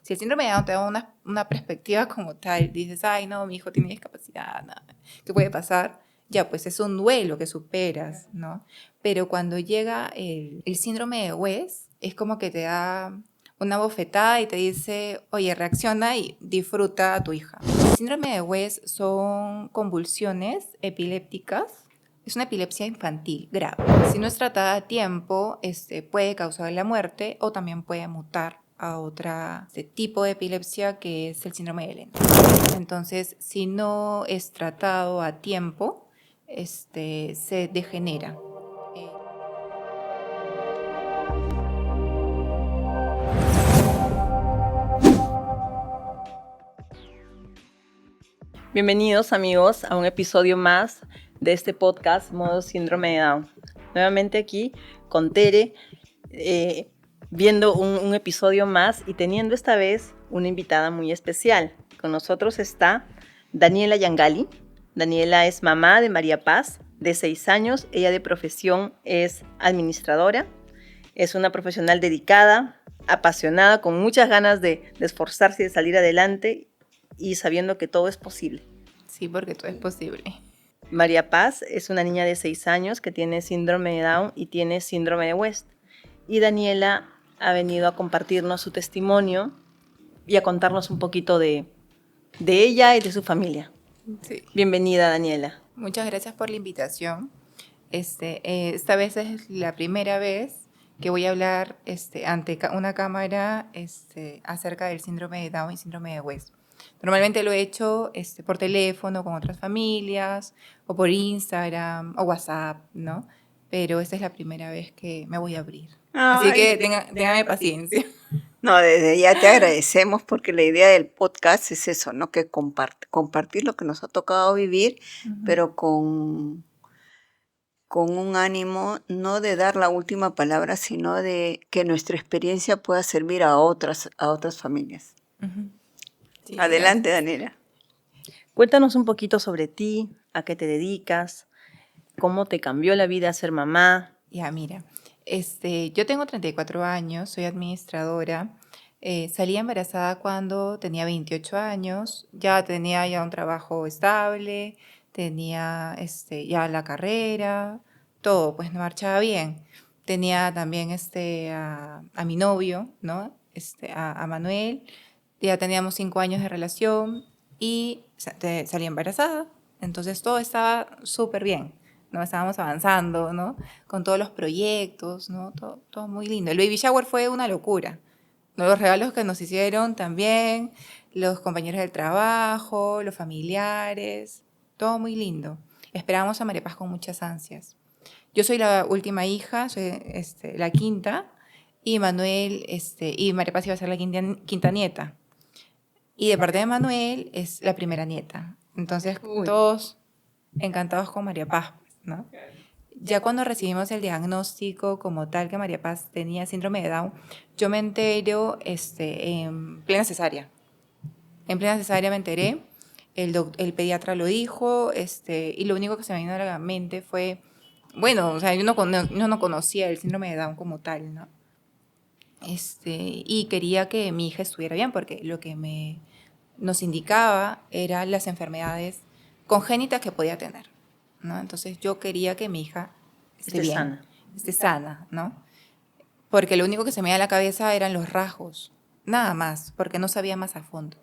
Si el síndrome de Down te da una perspectiva como tal, dices, ay, no, mi hijo tiene discapacidad, nada, ¿qué puede pasar? Ya, pues es un duelo que superas, ¿no? Pero cuando llega el síndrome de West, es como que te da una bofetada y te dice, oye, reacciona y disfruta a tu hija. El síndrome de West son convulsiones epilépticas. Es una epilepsia infantil grave. Si no es tratada a tiempo, puede causar la muerte o también puede mutar a otro tipo de epilepsia que es el síndrome de Leno. Entonces, si no es tratado a tiempo, se degenera. Bienvenidos amigos a un episodio más de este podcast Modo Síndrome de Down. Nuevamente aquí con Tere, viendo un episodio más y teniendo esta vez una invitada muy especial. Con nosotros está Daniela Yangali. Daniela es mamá de María Paz, de 6 años. Ella de profesión es administradora. Es una profesional dedicada, apasionada, con muchas ganas de esforzarse y de salir adelante y sabiendo que todo es posible. Sí, porque todo es posible. María Paz es una niña de 6 años que tiene síndrome de Down y tiene síndrome de West. Y Daniela ha venido a compartirnos su testimonio y a contarnos un poquito de ella y de su familia. Sí. Bienvenida, Daniela. Muchas gracias por la invitación. Esta vez es la primera vez que voy a hablar ante una cámara acerca del síndrome de Down y síndrome de West. Normalmente lo he hecho por teléfono con otras familias o por Instagram o WhatsApp, ¿no? Pero esta es la primera vez que me voy a abrir. Así que téngame paciencia. No, desde ya te agradecemos porque la idea del podcast es eso, ¿no? Que compartir lo que nos ha tocado vivir, pero con un ánimo no de dar la última palabra, sino de que nuestra experiencia pueda servir a otras familias. Sí, Adelante, gracias. Daniela. Cuéntanos un poquito sobre ti, a qué te dedicas, cómo te cambió la vida ser mamá. Ya, mira, yo tengo 34 años, soy administradora. Salí embarazada cuando tenía 28 años, ya tenía un trabajo estable, tenía ya la carrera, todo, pues me marchaba bien. Tenía también a mi novio, ¿no? A Manuel, ya teníamos 5 años de relación y salí embarazada, entonces todo estaba súper bien. ¿No? Estábamos avanzando, ¿no? Con todos los proyectos, ¿no? Todo muy lindo. El baby shower fue una locura, ¿no? Los regalos que nos hicieron también, los compañeros del trabajo, los familiares, todo muy lindo. Esperábamos a María Paz con muchas ansias. Yo soy la última hija, soy la quinta, y Manuel, y María Paz iba a ser la quinta nieta. Y de parte de Manuel es la primera nieta. Entonces, todos encantados con María Paz, ¿no? Ya cuando recibimos el diagnóstico como tal que María Paz tenía síndrome de Down, yo me entero en plena cesárea. En plena cesárea me enteré, el pediatra lo dijo, y lo único que se me vino a la mente fue, bueno, o sea, yo no conocía el síndrome de Down como tal, ¿no? Y quería que mi hija estuviera bien, porque lo que nos indicaba eran las enfermedades congénitas que podía tener, ¿no? Entonces yo quería que mi hija esté bien, sana. esté sana, ¿no? Porque lo único que se me iba a la cabeza eran los rasgos, nada más, porque no sabía más a fondo.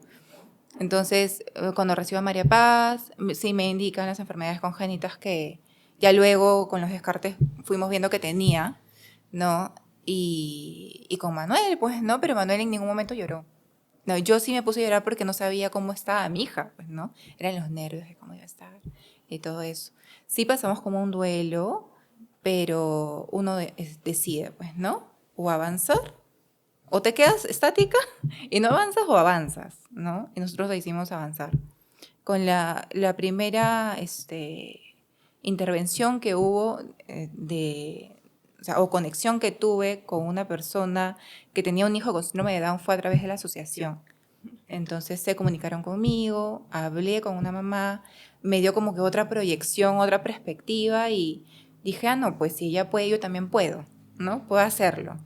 Entonces, cuando recibo a María Paz, sí me indican las enfermedades congénitas que ya luego con los descartes fuimos viendo que tenía, ¿no? Y con Manuel, pues, ¿no? Pero Manuel en ningún momento lloró. No, yo sí me puse a llorar porque no sabía cómo estaba mi hija, pues, ¿no? Eran los nervios de cómo iba a estar y todo eso. Sí pasamos como un duelo, pero uno decide, pues, ¿no? O avanzar, o te quedas estática y no avanzas, o avanzas, ¿no? Y nosotros decidimos avanzar. Con la primera intervención que hubo o conexión que tuve con una persona que tenía un hijo con síndrome de Down fue a través de la asociación. Entonces se comunicaron conmigo, hablé con una mamá, me dio como que otra proyección, otra perspectiva y dije, no, pues si ella puede, yo también puedo, ¿no? Puedo hacerlo.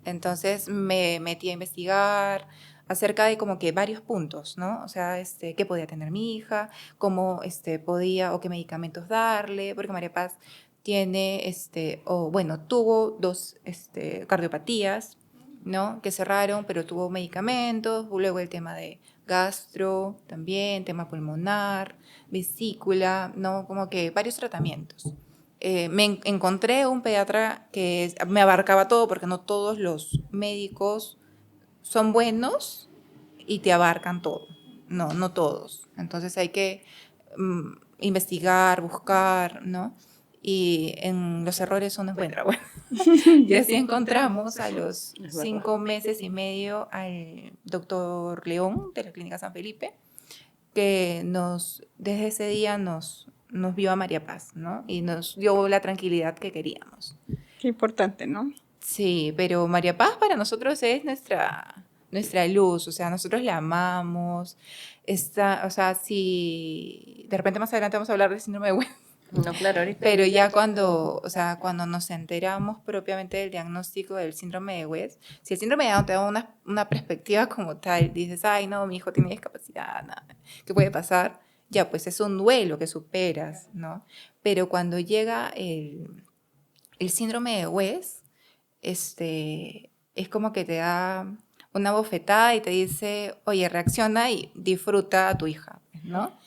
Entonces me metí a investigar, acerca de como que varios puntos, ¿no? O sea, qué podía tener mi hija, cómo podía o qué medicamentos darle, porque María Paz tiene, tuvo dos cardiopatías, ¿no? Que cerraron, pero tuvo medicamentos, luego el tema de gastro también, tema pulmonar, vesícula, ¿no? Como que varios tratamientos. Encontré un pediatra que me abarcaba todo, porque no todos los médicos son buenos y te abarcan todo. No, no todos. Entonces hay que investigar, buscar, ¿no? Y en los errores uno encuentra. Bueno, y así encontramos a los 5 meses y medio al doctor León de la Clínica San Felipe, que desde ese día nos vio a María Paz, ¿no? Y nos dio la tranquilidad que queríamos. Qué importante, ¿no? Sí, pero María Paz para nosotros es nuestra luz, o sea, nosotros la amamos. O sea, si de repente más adelante vamos a hablar del síndrome de West, No, claro, ahorita. pero ya cuando nos enteramos propiamente del diagnóstico del síndrome de West, si el síndrome de Down te da una perspectiva como tal, dices, ay, no, mi hijo tiene discapacidad, nada, ¿qué puede pasar? Ya, pues es un duelo que superas, ¿no? Pero cuando llega el síndrome de West, es como que te da una bofetada y te dice, oye, reacciona y disfruta a tu hija, ¿no?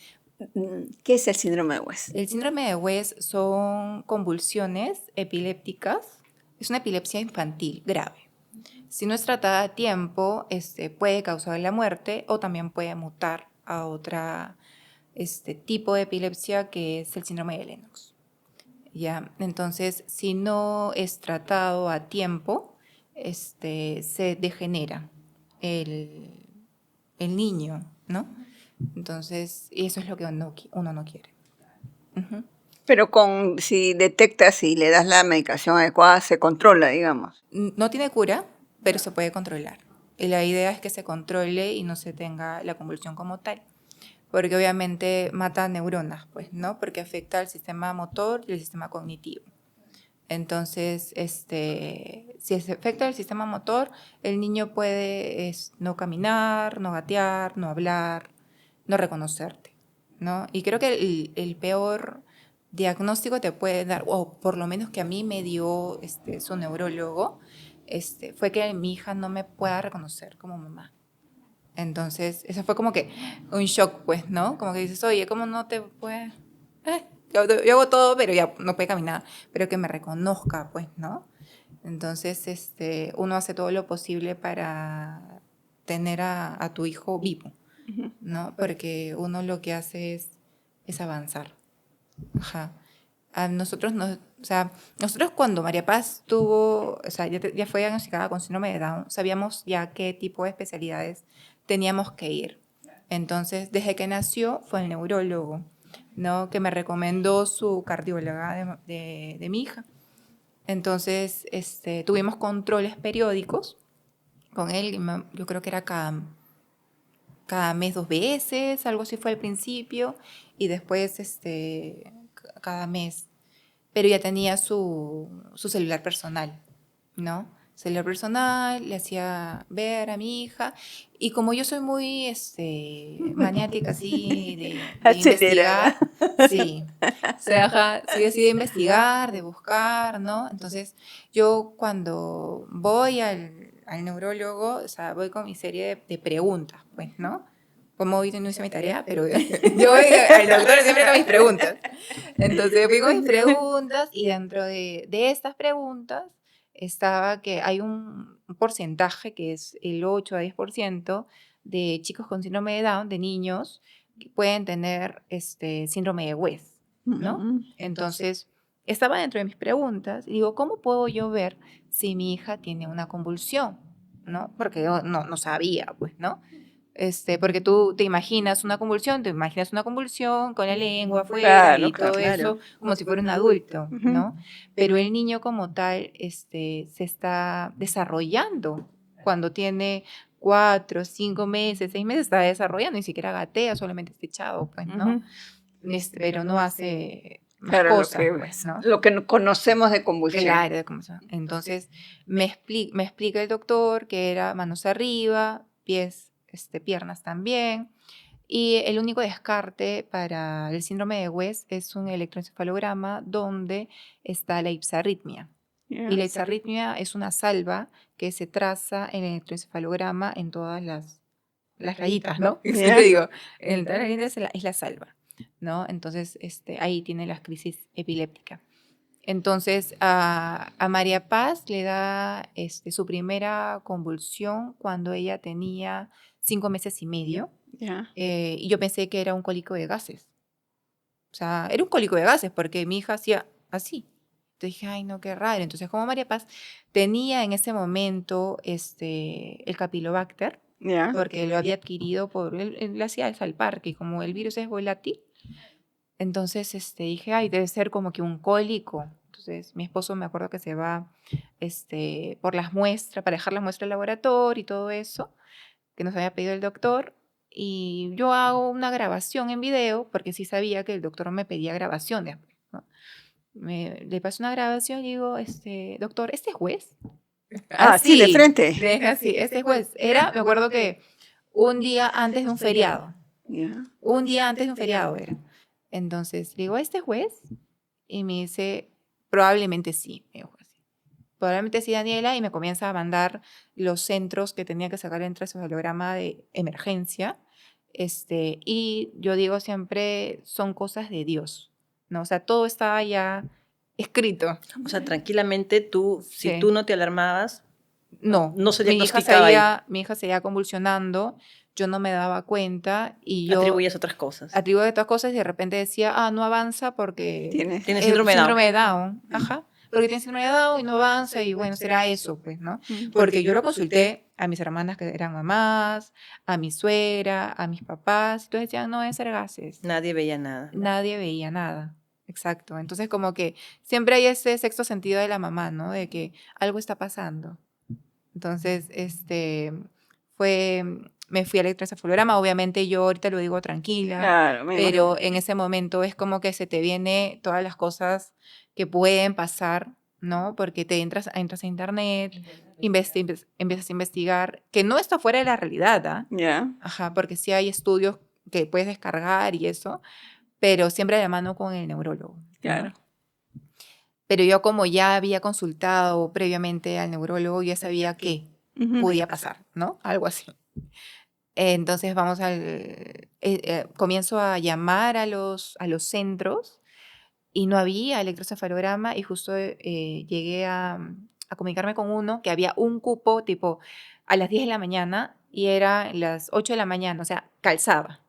¿Qué es el síndrome de West? El síndrome de West son convulsiones epilépticas. Es una epilepsia infantil grave. Si no es tratada a tiempo, puede causar la muerte o también puede mutar a otra tipo de epilepsia que es el síndrome de Lennox. ¿Ya? Entonces, si no es tratado a tiempo, se degenera el niño, ¿no? Entonces, eso es lo que uno no quiere. Uh-huh. Pero si detectas y le das la medicación adecuada, se controla, digamos. No tiene cura, pero se puede controlar. Y la idea es que se controle y no se tenga la convulsión como tal. Porque obviamente mata neuronas, pues, ¿no? Porque afecta al sistema motor y el sistema cognitivo. Entonces, si se afecta el sistema motor, el niño puede no caminar, no gatear, no hablar, no reconocerte, ¿no? Y creo que el peor diagnóstico te puede dar, o por lo menos que a mí me dio su neurólogo, fue que mi hija no me pueda reconocer como mamá. Entonces, eso fue como que un shock, pues, ¿no? Como que dices, oye, ¿cómo no te puede...? Yo hago todo, pero ya no puede caminar, pero que me reconozca, pues, ¿no? Entonces, uno hace todo lo posible para tener a tu hijo vivo, ¿no? Porque uno lo que hace es avanzar. Ajá. A nosotros cuando María Paz ya fue diagnosticada con síndrome de Down, sabíamos ya qué tipo de especialidades teníamos que ir. Entonces, desde que nació fue el neurólogo, ¿no? Que me recomendó su cardióloga de mi hija. Entonces, tuvimos controles periódicos con él, yo creo que era cada mes 2 veces, algo así fue al principio, y después cada mes, pero ya tenía su celular personal, ¿no? Celular personal, le hacía ver a mi hija, y como yo soy muy maniática así de investigar, sí, o sea, soy así de investigar, de buscar, ¿no? Entonces, yo cuando voy al neurólogo, o sea, voy con mi serie de preguntas, pues, ¿no? Como hoy no hice mi tarea, pero yo voy al doctor siempre con mis preguntas. Entonces fui con mis preguntas y dentro de estas preguntas estaba que hay un porcentaje que es el 8 a 10% de chicos con síndrome de Down, de niños, que pueden tener síndrome de West, ¿no? Entonces estaba dentro de mis preguntas y digo, ¿cómo puedo yo ver si mi hija tiene una convulsión? ¿No? Porque yo no sabía, pues, ¿no? Porque tú te imaginas una convulsión con la lengua afuera, Claro, y todo claro. eso como si fuera un adulto, ¿no? Pero el niño como tal se está desarrollando cuando tiene 4, 5 meses, 6 meses, está desarrollando, ni siquiera gatea, solamente está echado, pues, ¿no? Pero no hace más Claro, cosas, pues, ¿no? lo que conocemos de convulsión. Claro, de convulsión. Entonces me explica el doctor que era manos arriba, pies piernas también. Y el único descarte para el síndrome de West es un electroencefalograma donde está la ipsarritmia. Ya. Y la ipsarritmia es una salva que se traza en el electroencefalograma en todas las rayitas, ¿no? Ya. Siempre digo, en todas las rayitas es la salva, ¿no? Entonces, ahí tiene las crisis epilépticas. Entonces, a María Paz le da su primera convulsión cuando ella tenía 5 meses y medio. Ya. Y yo pensé que era un cólico de gases. O sea, era un cólico de gases porque mi hija hacía así. Entonces dije, ay, no, qué raro. Entonces, como María Paz tenía en ese momento el Campylobacter, Ya. porque lo había adquirido él hacía eso al parque, y como el virus es volátil, entonces dije, ay, debe ser como que un cólico. Entonces, mi esposo me acuerdo que se va por las muestras, para dejar las muestras al laboratorio y todo eso, que nos había pedido el doctor. Y yo hago una grabación en video, porque sí sabía que el doctor me pedía grabaciones, ¿no? Le paso una grabación y digo, doctor, ¿este es juez? Sí, de frente. Así, este juez. Era, me acuerdo que un día antes de un feriado. Ya. Un día antes de un feriado era. Entonces, le digo, ¿este juez? Y me dice, probablemente sí. Me dijo así. Probablemente sí, Daniela, y me comienza a mandar los centros que tenía que sacar el encefalograma de emergencia. Y yo digo siempre, son cosas de Dios, ¿no? O sea, todo estaba ya escrito. O sea, tranquilamente tú, si Sí. tú no te alarmabas, No, no se mi hija diagnosticaba ahí. mi hija seguía convulsionando, yo no me daba cuenta y yo Atribuías otras cosas. atribuía otras cosas y de repente decía, no avanza porque Tienes. Tienes síndrome de Down. de Down. Ajá, porque tiene síndrome de Down y no avanza y bueno, será eso, pues, ¿no? Porque yo lo consulté a mis hermanas que eran mamás, a mi suegra, a mis papás, y todos decían, no, deben ser gases. Nadie veía nada. Nadie veía nada. Exacto. Entonces, como que siempre hay ese sexto sentido de la mamá, ¿no? De que algo está pasando. Entonces, me fui al electroencefalograma. Obviamente yo ahorita lo digo tranquila, Claro, me imagino. pero en ese momento es como que se te viene todas las cosas que pueden pasar, ¿no? Porque te entras a internet, empiezas a investigar, que no está fuera de la realidad, ¿ah? Ya. Ajá, porque sí hay estudios que puedes descargar y eso, pero siempre de la mano con el neurólogo, ¿no? Claro. Pero yo como ya había consultado previamente al neurólogo, ya sabía qué Ujú. podía pasar, ¿no? Algo así. Entonces comienzo a llamar a los centros y no había electroencefalograma y justo llegué a comunicarme con uno que había un cupo tipo a las 10 de la mañana y era las 8 de la mañana, o sea, calzaba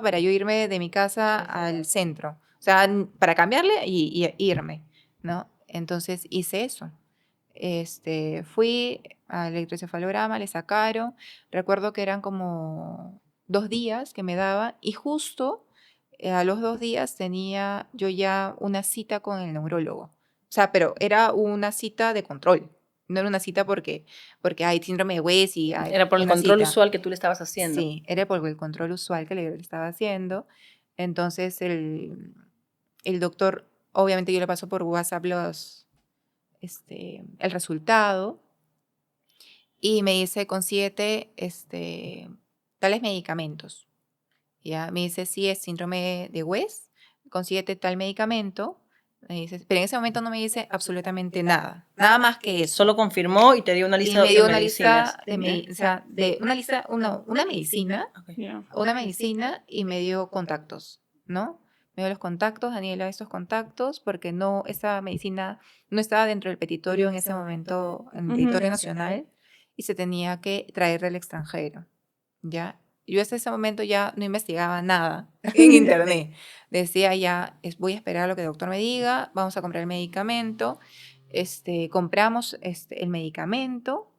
para yo irme de mi casa al centro, o sea, para cambiarle y irme, ¿no? Entonces hice eso. Fui al electroencefalograma, le sacaron, recuerdo que eran como 2 días que me daba y justo a los 2 días tenía yo ya una cita con el neurólogo. O sea, pero era una cita de control, no era una cita porque hay síndrome de West y hay Era por el una control cita. usual que tú le estabas haciendo. Sí, era por el control usual que le estaba haciendo. Entonces el doctor, obviamente yo le paso por WhatsApp el resultado y me dice, consíguete tales medicamentos. Ya, me dice, sí, es síndrome de West, consíguete tal medicamento. Me dice, pero en ese momento no me dice absolutamente nada, nada más que eso. Solo confirmó y te dio una Y lista me dio de una medicinas. lista o sea, una medicina, Ok. Ya. una medicina y me dio contactos, ¿no? Me dio los contactos, Daniela, estos contactos, porque no, esa medicina no estaba dentro del petitorio en ese momento, en el petitorio nacional, y se tenía que traer del extranjero, ¿ya? Yo hasta ese momento ya no investigaba nada en internet. Decía ya, voy a esperar a lo que el doctor me diga, vamos a comprar el medicamento, compramos el medicamento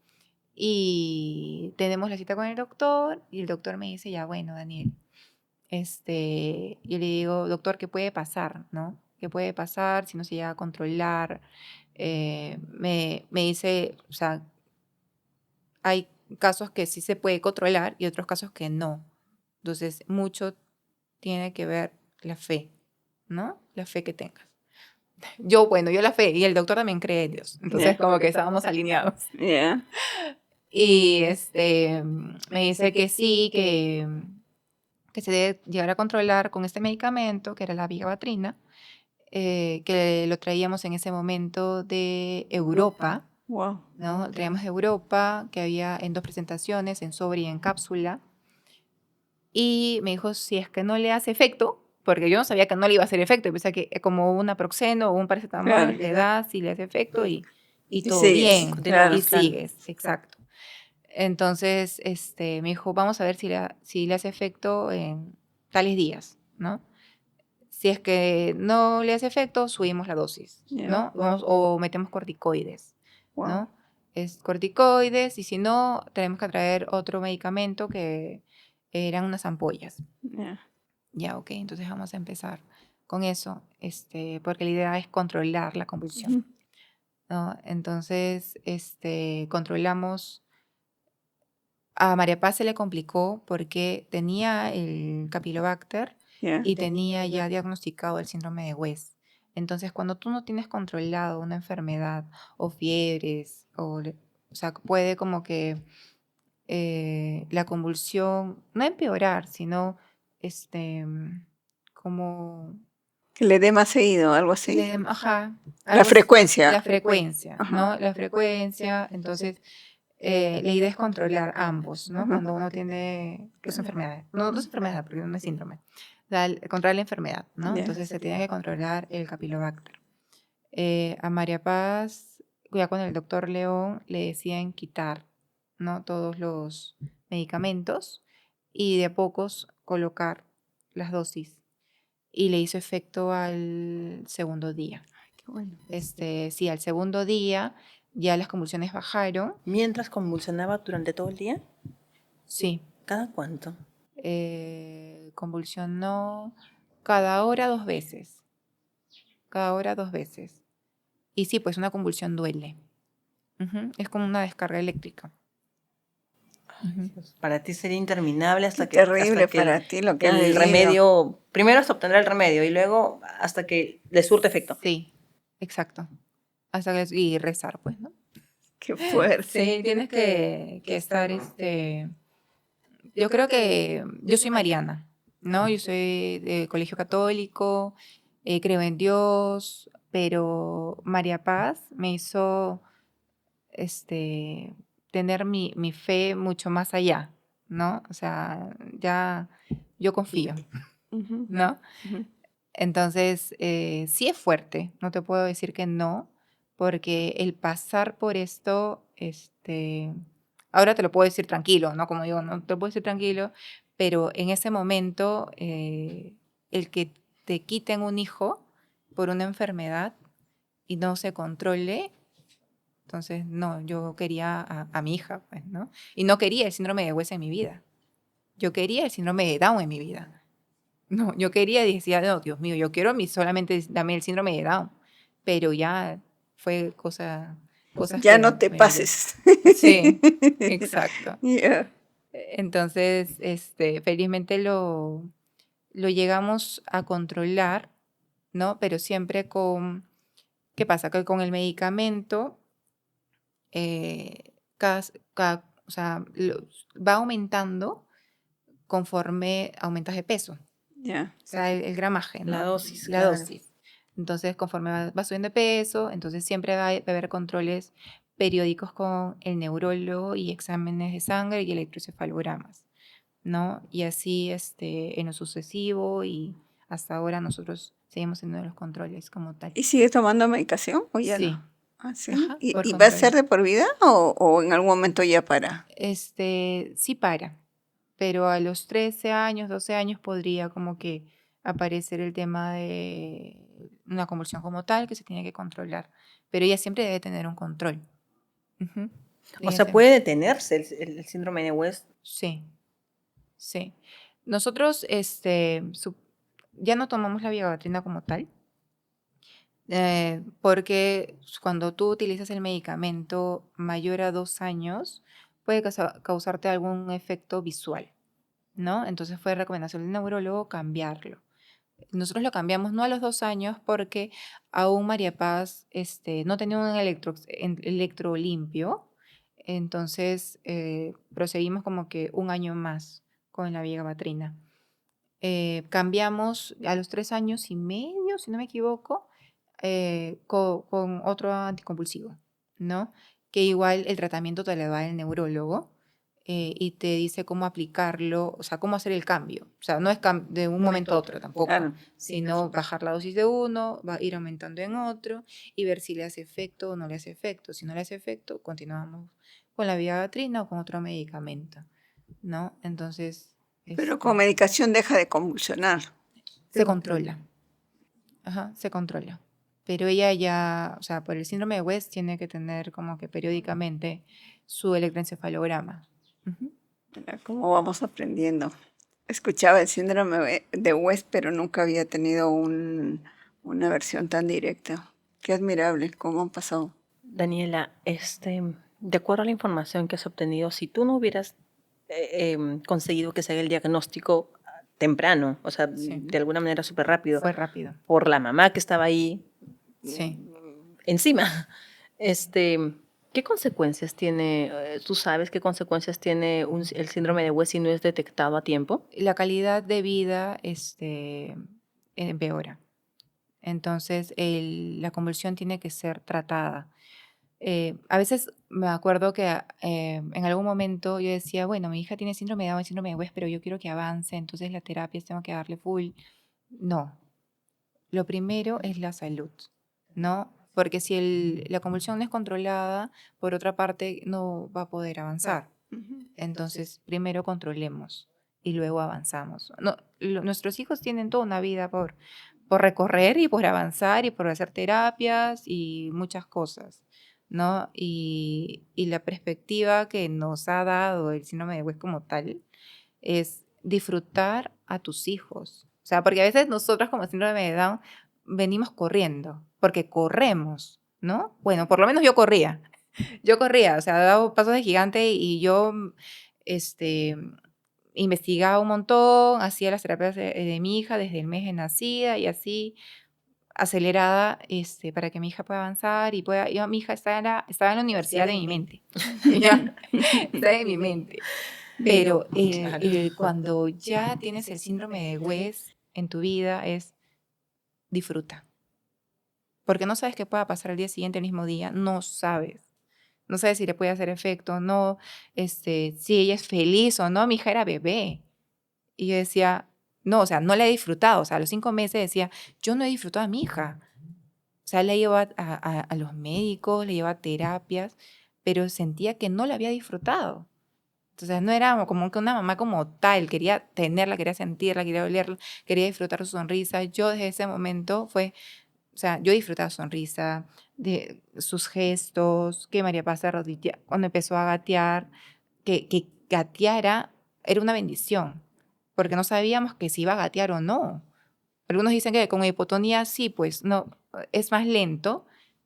y tenemos la cita con el doctor y el doctor me dice, ya bueno, Daniel, yo le digo, doctor, ¿qué puede pasar, no? ¿Qué puede pasar si no se llega a controlar? Me dice, o sea, hay casos que sí se puede controlar y otros casos que no. Entonces, mucho tiene que ver la fe, ¿no? La fe que tengas. Yo la fe, y el doctor también cree en Dios. Entonces, Ya. como que estábamos alineados. Ya. Y me dice que sí, que se debe llegar a controlar con este medicamento, que era la vigabatrina, que lo traíamos en ese momento de Europa, Wow. ¿no? Lo traíamos de Europa, que había en 2 presentaciones, en sobre y en cápsula. Y me dijo, si es que no le hace efecto, porque yo no sabía que no le iba a hacer efecto, yo pensaba que como un Aproxeno o un paracetamol Claro. le das y le hace efecto y Y todo sigues, bien, claro. y sigues, exacto. Entonces, me dijo, vamos a ver si le hace efecto en tales días, ¿no? Si es que no le hace efecto, subimos la dosis, Ya. ¿no? O metemos corticoides, Wow. ¿no? Es corticoides, y si no, tenemos que traer otro medicamento que eran unas ampollas. Ya. Ya, ok, entonces vamos a empezar con eso, porque la idea es controlar la convulsión, ¿no? Entonces, controlamos. A María Paz se le complicó porque tenía el Campylobacter Ya. y tenía ya diagnosticado el síndrome de West. Entonces, cuando tú no tienes controlado una enfermedad o fiebres, o sea, puede como que la convulsión no empeorar, sino como Que le dé más seguido, algo así. ajá, La algo así, frecuencia. la frecuencia, Ajá. ¿no? La frecuencia, entonces la idea es controlar ambos, ¿no? Cuando uno tiene dos enfermedades, no dos enfermedades, porque no es síndrome, o sea, controlar la enfermedad, ¿no? Ya. Entonces se tiene que controlar el Campylobacter. A María Paz, ya con el doctor León, le decían quitar, ¿no? Todos los medicamentos y de a pocos colocar las dosis. Y le hizo efecto al segundo día. Qué bueno. Sí, al segundo día ya las convulsiones bajaron. Mientras convulsionaba durante todo el día, Sí, ¿cada cuánto? convulsionó cada hora 2 veces. Cada hora 2 veces. Y sí, pues una convulsión duele. Ujú, es como una descarga eléctrica. Ujú. Para ti sería interminable Qué terrible para ti lo que has el vivido. remedio, primero hasta obtener el remedio y luego hasta que le surte efecto. Sí, exacto. Y rezar, pues, ¿no? Qué fuerte. Sí, tienes que estar, yo creo que yo soy mariana, ¿no? Yo soy de colegio católico, creo en Dios, pero María Paz me hizo tener mi fe mucho más allá, ¿no? O sea, ya yo confío, Ujú, ¿no? ujú. Entonces, sí es fuerte, no te puedo decir que no, porque el pasar por esto, ahora te lo puedo decir tranquilo, ¿no? Como digo, no te lo puedo decir tranquilo, pero en ese momento, el que te quiten un hijo por una enfermedad y no se controle, entonces, no, yo quería a mi hija, pues, ¿no? Y no quería el síndrome de West en mi vida, yo quería el síndrome de Down en mi vida. No, yo quería y decía, no, Dios mío, yo quiero solamente dame el síndrome de Down, pero ya fue cosas Ya que no te me pases. Sí, exacto. Ya. Entonces, felizmente lo llegamos a controlar, ¿no? Pero siempre ¿qué pasa? Que con el medicamento, o sea, va aumentando conforme aumentas de peso. Ya. O sea, el gramaje, ¿no? La dosis, La claro. dosis. Entonces, conforme va subiendo de peso, entonces siempre va a haber controles periódicos con el neurólogo y exámenes de sangre y electroencefalogramas, ¿no? Y así, en lo sucesivo y hasta ahora nosotros seguimos teniendo los controles como tal. ¿Y sigues tomando medicación o ya Sí. no? Ah, sí. Ajá, por ¿Y va a control. ser de por vida o en algún momento ya para? Sí para, pero a los 13 años, 12 años podría como que aparecer el tema de una convulsión como tal que se tiene que controlar, pero ella siempre debe tener un control. Ujú. O Ella sea, siempre- puede detenerse el síndrome de West. Sí, sí. Nosotros ya no tomamos la vigabatrina como tal, porque cuando tú utilizas el medicamento mayor a 2 años, puede causarte algún efecto visual, ¿no? Entonces fue recomendación del neurólogo cambiarlo. Nosotros lo cambiamos no a los 2 años porque aún María Paz no tenía un electro limpio, Entonces, proseguimos como que un año más con la vigabatrina. Cambiamos a los 3 años y medio, si no me equivoco, con otro anticonvulsivo, ¿no? Que igual el tratamiento te lo da el neurólogo y te dice cómo aplicarlo, o sea, cómo hacer el cambio. O sea, no es de un momento a otro tampoco, Claro. sino bajar la dosis de uno, va a ir aumentando en otro y ver si le hace efecto o no le hace efecto. Si no le hace efecto, continuamos con la vigabatrina o con otro medicamento, ¿no? Entonces, Pero con medicación deja de convulsionar. se controla. Ajá, se controla. Pero ella ya, o sea, por el síndrome de West tiene que tener como que periódicamente su electroencefalograma. Ujú. Mira cómo vamos aprendiendo. Escuchaba el síndrome de West, pero nunca había tenido una versión tan directa. Qué admirable cómo han pasado. Daniela, de acuerdo a la información que has obtenido, si tú no hubieras conseguido que se haga el diagnóstico temprano, o sea, Sí. de alguna manera súper rápido, Fue rápido. por la mamá que estaba ahí Sí. encima, ¿qué consecuencias tiene, tú sabes qué consecuencias tiene el síndrome de West si no es detectado a tiempo? La calidad de vida empeora. Entonces, la convulsión tiene que ser tratada. A veces me acuerdo que en algún momento yo decía, bueno, mi hija tiene síndrome de Down y síndrome de West, pero yo quiero que avance, entonces la terapia tengo que darle full. No, lo primero es la salud, ¿no? Porque si la convulsión no es controlada, por otra parte no va a poder avanzar. Ujú. Entonces, primero controlemos y luego avanzamos. No, nuestros hijos tienen toda una vida por recorrer y por avanzar y por hacer terapias y muchas cosas, ¿no? Y la perspectiva que nos ha dado el síndrome de West como tal es disfrutar a tus hijos. O sea, porque a veces nosotros como síndrome de Down venimos corriendo, porque corremos, ¿no? Bueno, por lo menos yo corría. Yo corría, o sea, daba pasos de gigante y yo este, investigaba un montón, hacía las terapias de mi hija desde el mes de nacida y así acelerada para que mi hija pueda avanzar y pueda. Mi hija estaba en la universidad de mi mente. ¿Ya? Está en mi mente. Pero Claro. cuando ya tienes el síndrome de West en tu vida es disfruta. Porque no sabes qué pueda pasar el día siguiente, el mismo día. No sabes. No sabes si le puede hacer efecto o no. Si ella es feliz o no. Mi hija era bebé. Y yo decía, no, o sea, no la he disfrutado. O sea, a los 5 meses decía, yo no he disfrutado a mi hija. O sea, la llevo a los médicos, le llevo a terapias, pero sentía que no la había disfrutado. Entonces no era como que una mamá como tal, quería tenerla, quería sentirla, quería olerla, quería disfrutar su sonrisa. Yo desde ese momento o sea, yo disfrutaba su sonrisa, de sus gestos, que María Paz se arrodilla, cuando empezó a gatear, que gateara era una bendición, porque no sabíamos que si iba a gatear o no. Algunos dicen que con hipotonía sí, pues no, es más lento,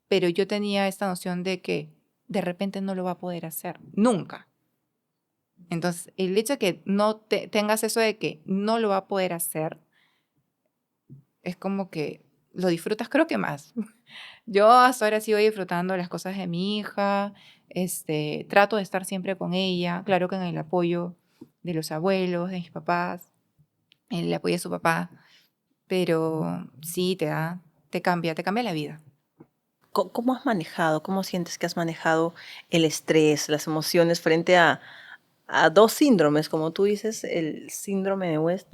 pero yo tenía esta noción de que de repente no lo va a poder hacer, nunca. Entonces, el hecho de que no tengas eso de que no lo va a poder hacer, es como que lo disfrutas, creo que más. Yo hasta ahora sigo disfrutando las cosas de mi hija, trato de estar siempre con ella, claro que en el apoyo de los abuelos, de mis papás, el apoyo de su papá, pero sí te cambia la vida. ¿Cómo has manejado, cómo sientes que has manejado el estrés, las emociones frente a dos síndromes? Como tú dices, el síndrome de West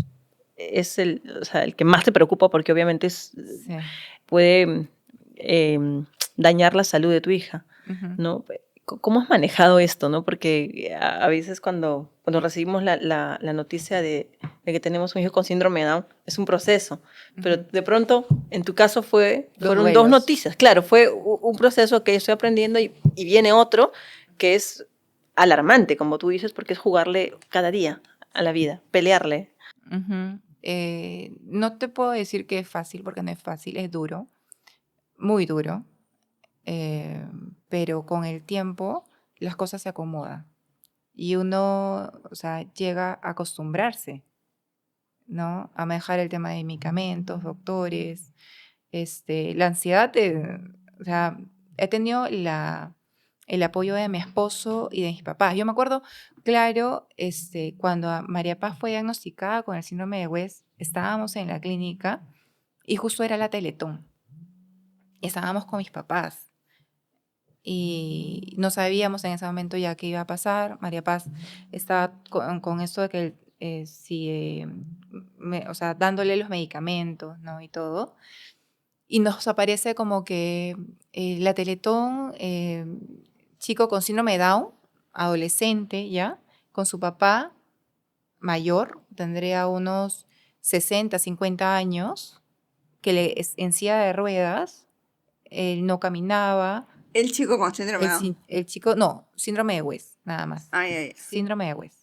es o sea, el que más te preocupa porque obviamente Sí. puede dañar la salud de tu hija, Ujú. ¿no? ¿Cómo has manejado esto, no? Porque a veces cuando recibimos la noticia de que tenemos un hijo con síndrome de Down, es un proceso. Pero Ujú. de pronto, en tu caso, fueron dos duelos. noticias. Claro, fue un proceso que estoy aprendiendo y viene otro que es alarmante, como tú dices, porque es jugarle cada día a la vida, pelearle. Ujú. No te puedo decir que es fácil, porque no es fácil, es duro, muy duro, pero con el tiempo las cosas se acomodan y uno, o sea, llega a acostumbrarse, ¿no? A manejar el tema de medicamentos, doctores, la ansiedad, o sea, he tenido el apoyo de mi esposo y de mis papás. Yo me acuerdo, claro, cuando María Paz fue diagnosticada con el síndrome de West, estábamos en la clínica y justo era la Teletón. Estábamos con mis papás y no sabíamos en ese momento ya qué iba a pasar. María Paz estaba con esto de que o sea, dándole los medicamentos, ¿no? Y todo. Y nos aparece como que la Teletón, chico con síndrome de Down, adolescente ya, con su papá mayor, tendría unos 60, 50 años, en silla de ruedas, él no caminaba. El chico con síndrome de Down. El chico, no, síndrome de West, nada más. Ay, ay, Síndrome de West.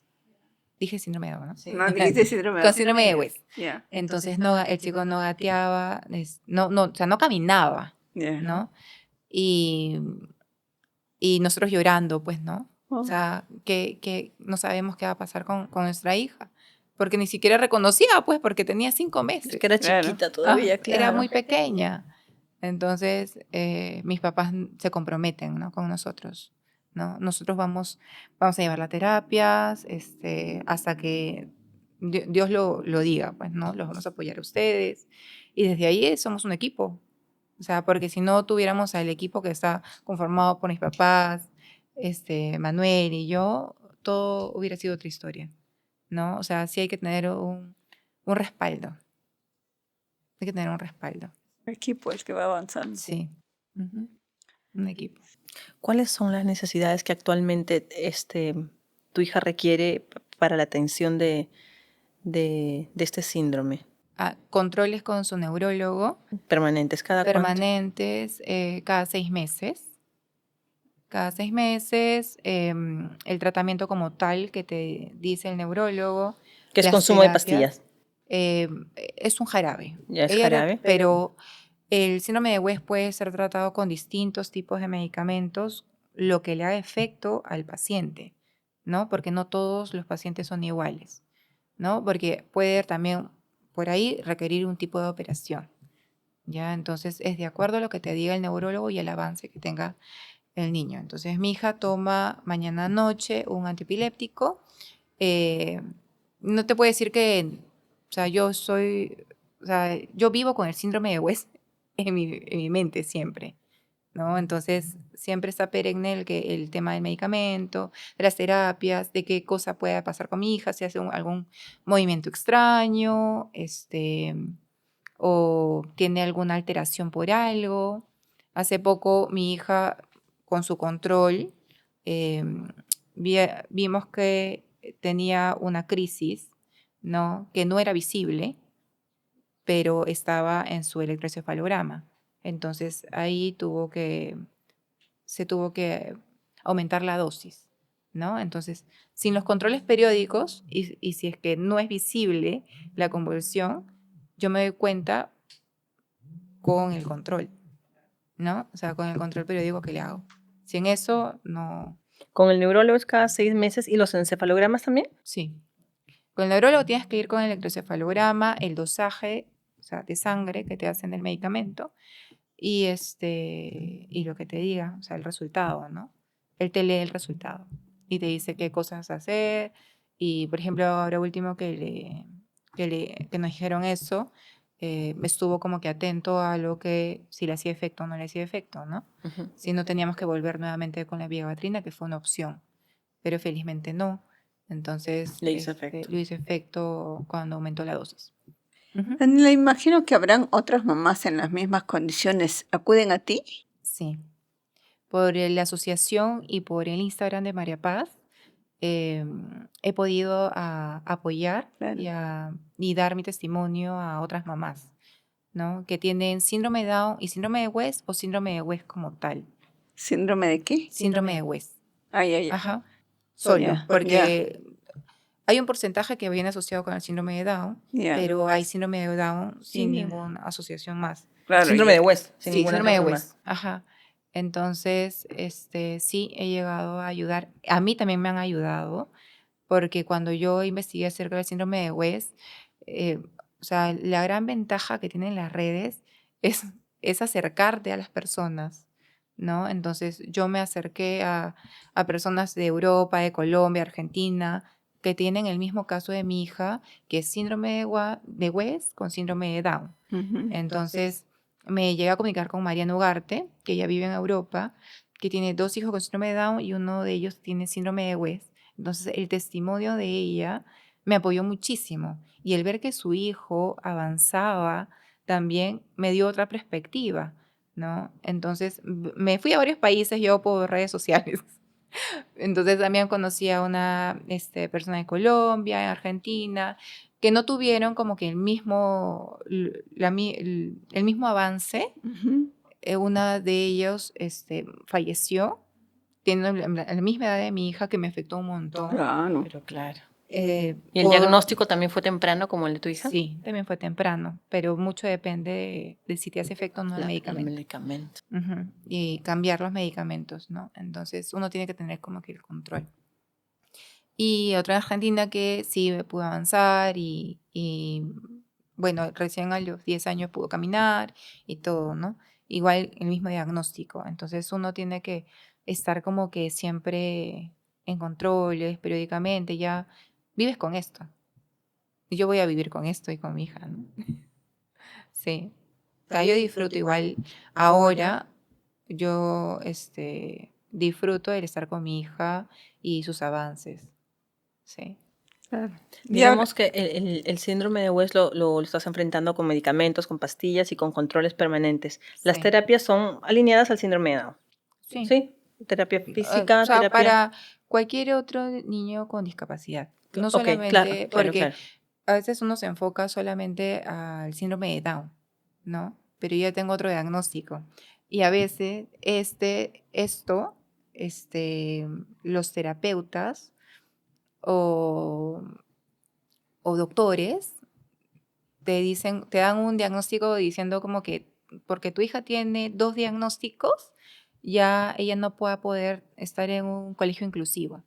Dije síndrome de Down, ¿no? Sí. no, dijiste síndrome de Con Down. síndrome de West. Ya, Entonces no, el chico no gateaba, o sea, no caminaba, ya. ¿no? Y nosotros llorando, pues, ¿no? Oh. O sea, que no sabemos qué va a pasar con nuestra hija. Porque ni siquiera reconocía, pues, porque tenía 5 meses. Es que era Claro. chiquita todavía, claro. Era muy pequeña. Entonces, mis papás se comprometen, ¿no? Con nosotros, ¿no? Nosotros vamos a llevarla a terapias, hasta que Dios lo diga, pues, ¿no? Los vamos a apoyar a ustedes. Y desde ahí somos un equipo. O sea, porque si no tuviéramos al equipo que está conformado por mis papás, Manuel y yo, todo hubiera sido otra historia, ¿no? O sea, sí hay que tener un respaldo. Hay que tener un respaldo. El equipo es que va avanzando. Sí. Ujú. Un equipo. ¿Cuáles son las necesidades que actualmente tu hija requiere para la atención de este síndrome? Controles con su neurólogo, Permanentes, ¿cada cuánto? permanentes, cada 6 meses. Cada 6 meses, el tratamiento como tal que te dice el neurólogo. ¿Que es las consumo de terapias, pastillas? Es un jarabe. Ya es jarabe. Pero el síndrome de West puede ser tratado con distintos tipos de medicamentos, lo que le haga efecto al paciente, ¿no? Porque no todos los pacientes son iguales, ¿no? Porque puede también por ahí requerir un tipo de operación, ¿ya? Entonces es de acuerdo a lo que te diga el neurólogo y el avance que tenga el niño. Entonces mi hija toma mañana noche un antiepiléptico. No te puedo decir que, o sea, yo vivo con el síndrome de West en mi mente siempre, ¿no? Entonces siempre está perenne el tema del medicamento, de las terapias, de qué cosa puede pasar con mi hija, si hace algún movimiento extraño, o tiene alguna alteración por algo. Hace poco mi hija, con su control, vimos que tenía una crisis, ¿no? Que no era visible, pero estaba en su electroencefalograma. Entonces ahí se tuvo que aumentar la dosis, ¿no? Entonces, sin los controles periódicos y si es que no es visible la convulsión, yo me doy cuenta con el control, ¿no? O sea, con el control periódico que le hago. Sin eso, no. ¿Con el neurólogo es cada 6 meses y los encefalogramas también? Sí. Con el neurólogo tienes que ir con el electroencefalograma, el dosaje, o sea, de sangre que te hacen del medicamento y lo que te diga, o sea, el resultado, ¿no? Él te lee el resultado y te dice qué cosas hacer. Y, por ejemplo, ahora último que nos dijeron eso, estuvo como que atento a lo que, si le hacía efecto o no le hacía efecto, ¿no? Ujú. Si no teníamos que volver nuevamente con la vigabatrina, que fue una opción, pero felizmente no. Entonces, Le hizo efecto. le hizo efecto cuando aumentó la dosis. Ujú. Le imagino que habrán otras mamás en las mismas condiciones. ¿Acuden a ti? Sí. Por la asociación y por el Instagram de María Paz, he podido apoyar Claro. y dar mi testimonio a otras mamás, ¿no? Que tienen síndrome de Down y síndrome de West o síndrome de West como tal. ¿Síndrome de qué? Síndrome de West. Ay, ay, ay. Ajá. Solo. Ya, Porque hay un porcentaje que viene asociado con el síndrome de Down, Ya. pero hay síndrome de Down sin Sí. ninguna asociación más. Claro, Síndrome de West, sin Sí, ninguna síndrome de razón West. Ajá. Entonces, sí, he llegado a ayudar. A mí también me han ayudado, porque cuando yo investigué acerca del síndrome de West, o sea, la gran ventaja que tienen las redes es acercarte a las personas, ¿no? Entonces yo me acerqué a personas de Europa, de Colombia, Argentina, que tienen el mismo caso de mi hija, que es síndrome de West con síndrome de Down. Ujú. Entonces me llegué a comunicar con Mariana Ugarte, que ella vive en Europa, que tiene 2 hijos con síndrome de Down y uno de ellos tiene síndrome de West. Entonces el testimonio de ella me apoyó muchísimo y el ver que su hijo avanzaba también me dio otra perspectiva, ¿no? Entonces me fui a varios países yo por redes sociales. Entonces también conocí a una persona de Colombia, en Argentina, que no tuvieron como que el mismo avance. Ujú. Una de ellos falleció, tiene la misma edad de mi hija, que me afectó un montón. Claro. Pero claro. Eh, ¿Y el por- diagnóstico también fue temprano como el de tu hija? Sí, también fue temprano, pero mucho depende de si te hace efecto o no el El medicamento. medicamento. Ujú. Y cambiar los medicamentos, ¿no? Entonces uno tiene que tener como que el control. Y otra en Argentina que sí pudo avanzar y, bueno, recién a los 10 años pudo caminar y todo, ¿no? Igual el mismo diagnóstico. Entonces uno tiene que estar como que siempre en controles, periódicamente, ya vives con esto. Y yo voy a vivir con esto y con mi hija, ¿no? Sí. O sea, yo disfruto igual ahora, yo disfruto el estar con mi hija y sus avances. Sí. Claro. Y Digamos que el síndrome de West lo estás enfrentando con medicamentos, con pastillas y con controles permanentes. Las Sí. terapias son alineadas al síndrome de Down. Sí. ¿Sí? Terapia O física, sea, terapia... para cualquier otro niño con discapacidad. No Ok, claro, solamente, claro, porque claro. a veces uno se enfoca solamente al síndrome de Down, ¿no? Pero yo tengo otro diagnóstico. Y a veces los terapeutas o, o doctores te dan un diagnóstico diciendo como que porque tu hija tiene 2 diagnósticos, ya ella no pueda poder estar en un colegio inclusivo,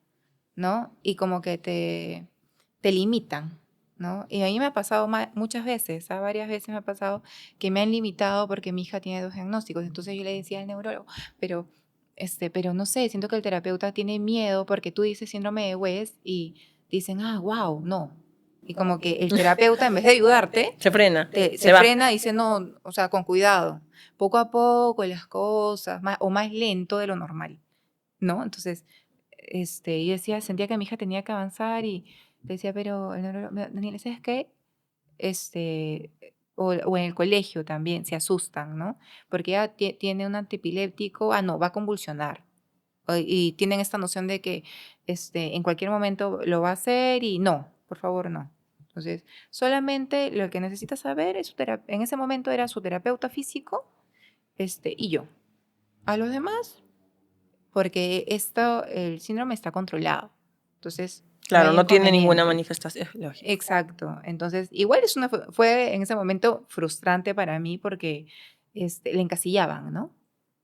¿no? Y como que te limitan, ¿no? Y a mí me ha pasado muchas veces, varias veces me ha pasado que me han limitado porque mi hija tiene 2 diagnósticos. Entonces yo le decía al neurólogo, pero no sé, siento que el terapeuta tiene miedo porque tú dices síndrome de West y dicen, wow, no. Y como que el terapeuta, en vez de ayudarte, Se frena, se va. frena y dice, no, o sea, con cuidado, poco a poco las cosas, o más lento de lo normal, ¿no? Entonces, yo decía, sentía que mi hija tenía que avanzar y decía, pero, Daniela, ¿sabes qué? O en el colegio también se asustan, ¿no? Porque ella tiene un antipiléptico, no, va a convulsionar. Y tienen esta noción de que en cualquier momento lo va a hacer y no, por favor, no. Entonces, solamente lo que necesita saber es en ese momento era su terapeuta físico, y yo. A los demás, porque el síndrome está controlado. Entonces, no Claro, hay no tiene ninguna inconveniente. manifestación. Lógico. Exacto. Entonces, igual fue en ese momento frustrante para mí porque le encasillaban, ¿no?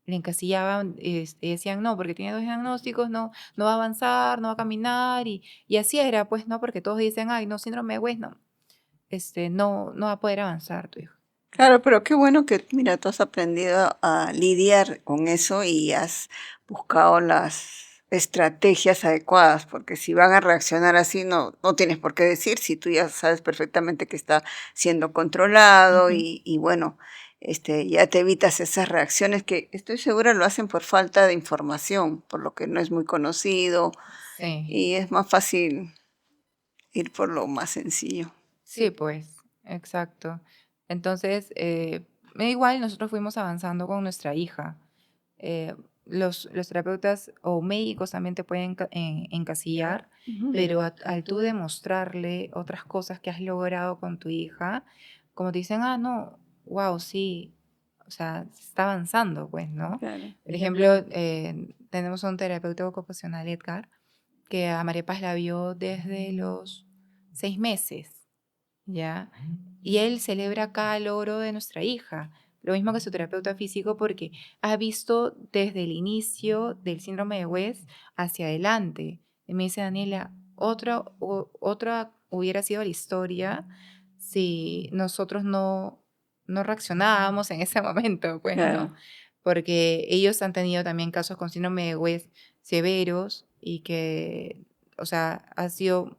Le encasillaban, decían, no, porque tiene 2 diagnósticos, no va a avanzar, no va a caminar, y así era, pues, ¿no? Porque todos dicen, ay, no, síndrome de West, no, no va a poder avanzar tu hijo. Claro, pero qué bueno que, mira, tú has aprendido a lidiar con eso y has buscado las estrategias adecuadas, porque si van a reaccionar así, no tienes por qué decir, si tú ya sabes perfectamente que está siendo controlado Ujú. y bueno, ya te evitas esas reacciones que estoy segura lo hacen por falta de información, por lo que no es muy conocido Sí, y es más fácil ir por lo más sencillo. sí, pues, exacto. Entonces, igual nosotros fuimos avanzando con nuestra hija. Los terapeutas o médicos también te pueden encasillar, Ujú. pero al tú demostrarle otras cosas que has logrado con tu hija, como te dicen, no, wow, sí, o sea, se está avanzando, pues, ¿no? Claro. Por ejemplo, tenemos un terapeuta ocupacional, Edgar, que a María Paz la vio desde los 6 meses, ¿ya? Y él celebra cada logro de nuestra hija, lo mismo que su terapeuta físico, porque ha visto desde el inicio del síndrome de West hacia adelante. Y me dice, Daniela, otra hubiera sido la historia si nosotros no reaccionábamos en ese momento, pues, ¿no? Claro. porque ellos han tenido también casos con síndrome de West severos y que, o sea, ha sido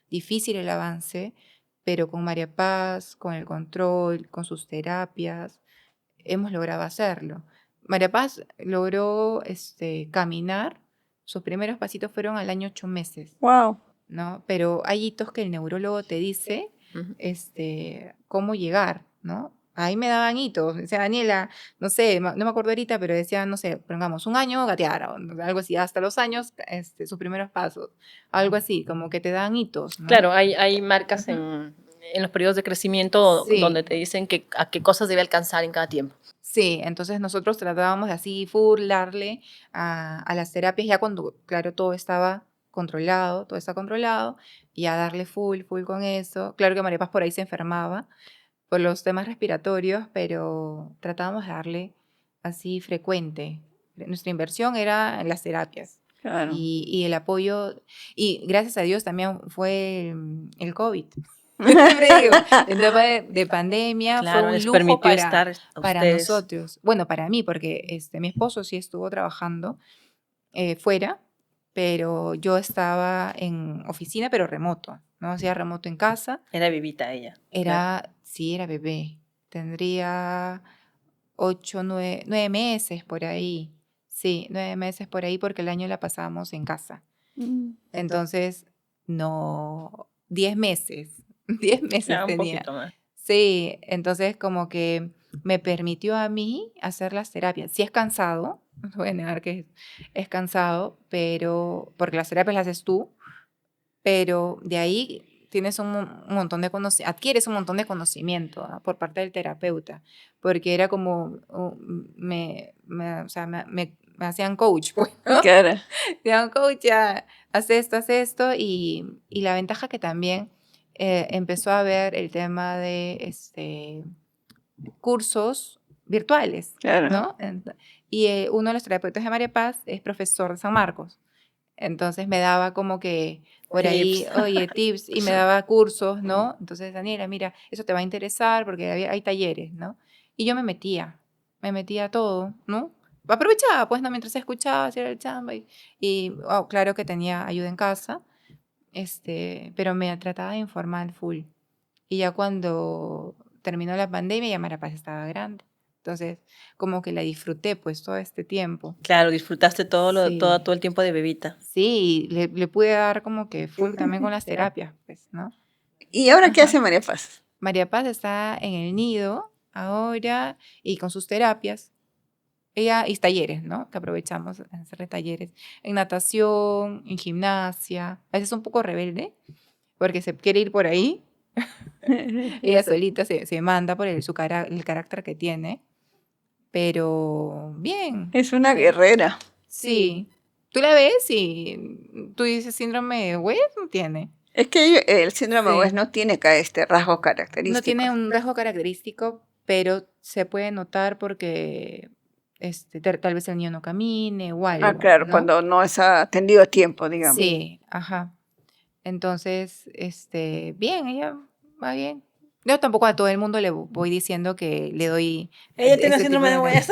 difícil el avance, pero con María Paz, con el control, con sus terapias, hemos logrado hacerlo. María Paz logró caminar, sus primeros pasitos fueron al año 8 meses, Wow. ¿no? Pero hay hitos que el neurólogo te dice Ujú. cómo llegar, ¿no? Ahí me daban hitos, decía Daniela, no sé, no me acuerdo ahorita, pero decía, no sé, pongamos un año gatear, o algo así, hasta los años, sus primeros pasos, algo así, como que te dan hitos, ¿no? Claro, hay marcas Ujú. en los periodos de crecimiento donde Sí, te dicen a qué cosas debe alcanzar en cada tiempo. sí, entonces nosotros tratábamos de así full darle a las terapias ya cuando, claro, todo estaba controlado, todo está controlado, y a darle full, full con eso. Claro que María Paz por ahí se enfermaba por los temas respiratorios, pero tratábamos de darle así frecuente. Nuestra inversión era en las terapias Claro. y el apoyo, y gracias a Dios también fue el COVID. Siempre digo, en etapa de pandemia fue Claro, un les lujo permitió estar a para ustedes. nosotros. Bueno, para mí, porque mi esposo sí estuvo trabajando fuera, pero yo estaba en oficina, pero remoto, ¿no? Hacía remoto en casa. Era vivita ella. Claro. Sí, era bebé. Tendría 8, 9 meses por ahí. Sí, 9 meses por ahí porque el año la pasamos en casa. Mm. Entonces, no, 10 meses. 10 meses Ya, un tenía. poquito más. Sí, entonces como que me permitió a mí hacer las terapias. Sí es cansado, no te voy a negar que es cansado, pero porque las terapias las haces tú, pero de ahí tienes un montón de adquieres un montón de conocimiento, ¿ah? Por parte del terapeuta, porque era como, o sea, me hacían coach, pues, ¿no? Claro. Me hacían coach, ya, haz esto, y la ventaja que también empezó a ver el tema de cursos virtuales, Claro. ¿no? Y uno de los terapeutas de María Paz es profesor de San Marcos. Entonces me daba como que por ahí, Tips. oye, tips, y me daba cursos, ¿no? Entonces, Daniela, mira, eso te va a interesar porque hay talleres, ¿no? Y yo me metía a todo, ¿no? Aprovechaba, pues, ¿no? Mientras escuchaba, hacía el chamba claro que tenía ayuda en casa, pero me trataba de informar full. Y ya cuando terminó la pandemia, ya María Paz estaba grande. Entonces, como que la disfruté, pues, todo este tiempo. Claro, disfrutaste Sí. todo el tiempo de bebita. Sí, le pude dar como que full también con las terapias, pues, ¿no? ¿Y ahora qué Ajá. hace María Paz? María Paz está en el nido ahora y con sus terapias. Ella y talleres, ¿no? Que aprovechamos en hacerle talleres en natación, en gimnasia. A veces es un poco rebelde porque se quiere ir por ahí. Ella solita se manda por el carácter que tiene. Pero bien. Es una Sí. guerrera. Sí. Tú la ves y tú dices síndrome de West, no tiene. Es que el síndrome de Sí. West no tiene rasgos No característicos. tiene un rasgo característico, pero se puede notar porque tal vez el niño no camine o Ah, algo, claro, ¿no? cuando no es atendido a tiempo, digamos. Sí, ajá. Entonces, bien, ella va bien. Yo tampoco a todo el mundo le voy diciendo que le doy Ella tiene ese tipo síndrome de de... West.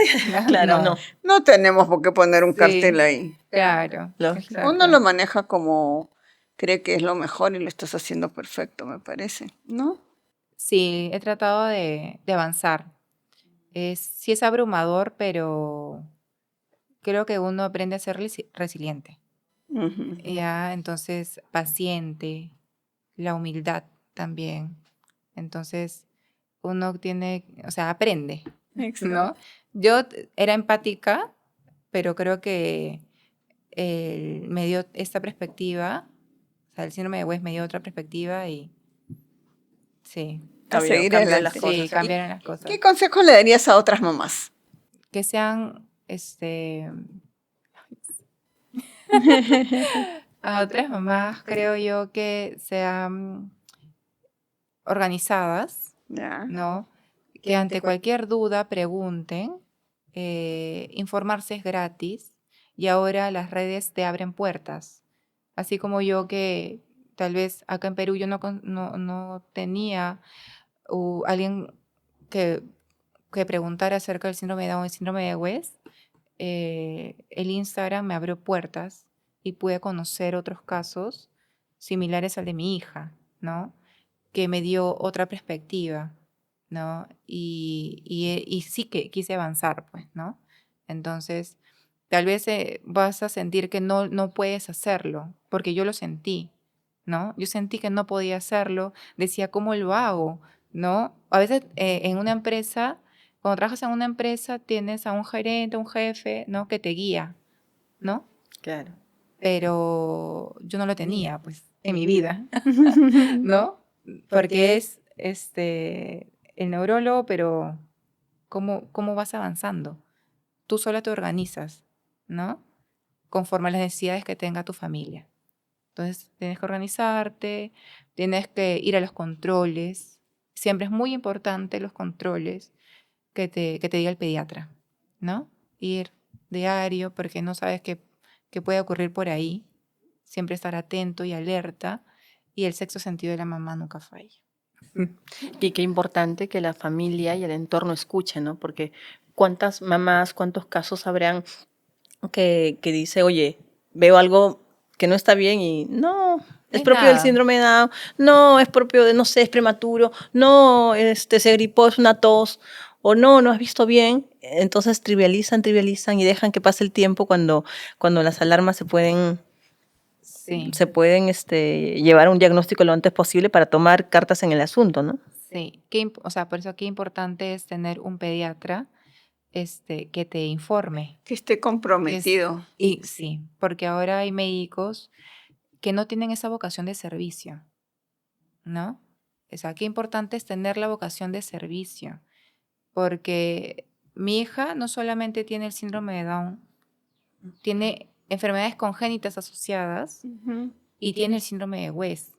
Claro, no. No tenemos por qué poner un Sí, cartel ahí. claro, Lógico. Uno lo exacto. maneja como cree que es lo mejor y lo estás haciendo perfecto, me parece, ¿no? Sí, he tratado de avanzar. Sí es abrumador, pero creo que uno aprende a ser resiliente. Ujú. Ya, entonces, paciente, la humildad también. Entonces, uno tiene, o sea, aprende, Exacto. ¿no? Yo era empática, pero creo que me dio esta perspectiva, o sea, el síndrome de West me dio otra perspectiva y sí, A seguir Cambió las adelante. cosas. sí, cambiaron las cosas. ¿Qué consejo le darías a otras mamás? Que sean, a otras mamás creo yo que sean organizadas, Ya. ¿no? Que ante cualquier duda pregunten, informarse es gratis y ahora las redes te abren puertas. Así como yo que tal vez acá en Perú yo no tenía alguien que, que preguntara acerca del síndrome de Down y síndrome de West, el Instagram me abrió puertas y pude conocer otros casos similares al de mi hija, ¿no? Que me dio otra perspectiva, ¿no? Y sí que quise avanzar, pues, ¿no? Entonces, tal vez vas a sentir que no puedes hacerlo, porque yo lo sentí, ¿no? Yo sentí que no podía hacerlo, decía, ¿cómo lo hago? ¿No? A veces en una empresa, cuando trabajas en una empresa, tienes a un gerente, un jefe, ¿no? Que te guía, ¿no? Claro. Pero yo no lo tenía, pues, en mi vida, ¿no? Porque es el neurólogo, pero ¿cómo vas avanzando? Tú sola te organizas, ¿no? Conforme a las necesidades que tenga tu familia. Entonces, tienes que organizarte, tienes que ir a los controles. Siempre es muy importante los controles que te diga el pediatra, ¿no? Ir diario porque no sabes qué puede ocurrir por ahí. Siempre estar atento y alerta. Y el sexto sentido de la mamá nunca falla. Y qué importante que la familia y el entorno escuchen, ¿no? Porque cuántas mamás, cuántos casos habrán que dice, oye, veo algo que no está bien y no, es Es propio del nada. síndrome de Down, no, es propio de, no sé, es prematuro, no, se gripó, es una tos, o no has visto bien. Entonces trivializan y dejan que pase el tiempo cuando las alarmas Sí, llevar a un diagnóstico lo antes posible para tomar cartas en el asunto, ¿no? sí. O sea, por eso qué importante es tener un pediatra que te informe. Que esté comprometido. Y sí, porque ahora hay médicos que no tienen esa vocación de servicio, ¿no? O sea, qué importante es tener la vocación de servicio, porque mi hija no solamente tiene el síndrome de Down, tiene enfermedades congénitas asociadas Ujú. y tiene el síndrome de West.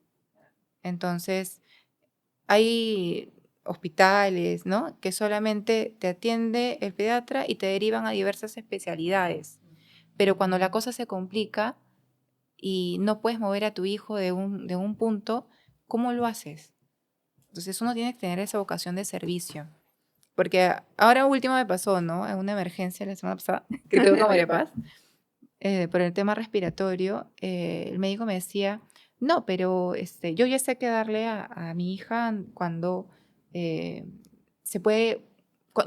Entonces, hay hospitales, ¿no? Que solamente te atiende el pediatra y te derivan a diversas especialidades. Pero cuando la cosa se complica y no puedes mover a tu hijo de un punto, ¿cómo lo haces? Entonces uno tiene que tener esa vocación de servicio. Porque ahora último me pasó, ¿no? En una emergencia la semana pasada, que tuve con María Paz, por el tema respiratorio, el médico me decía, no, pero yo ya sé qué darle a mi hija cuando eh, se puede,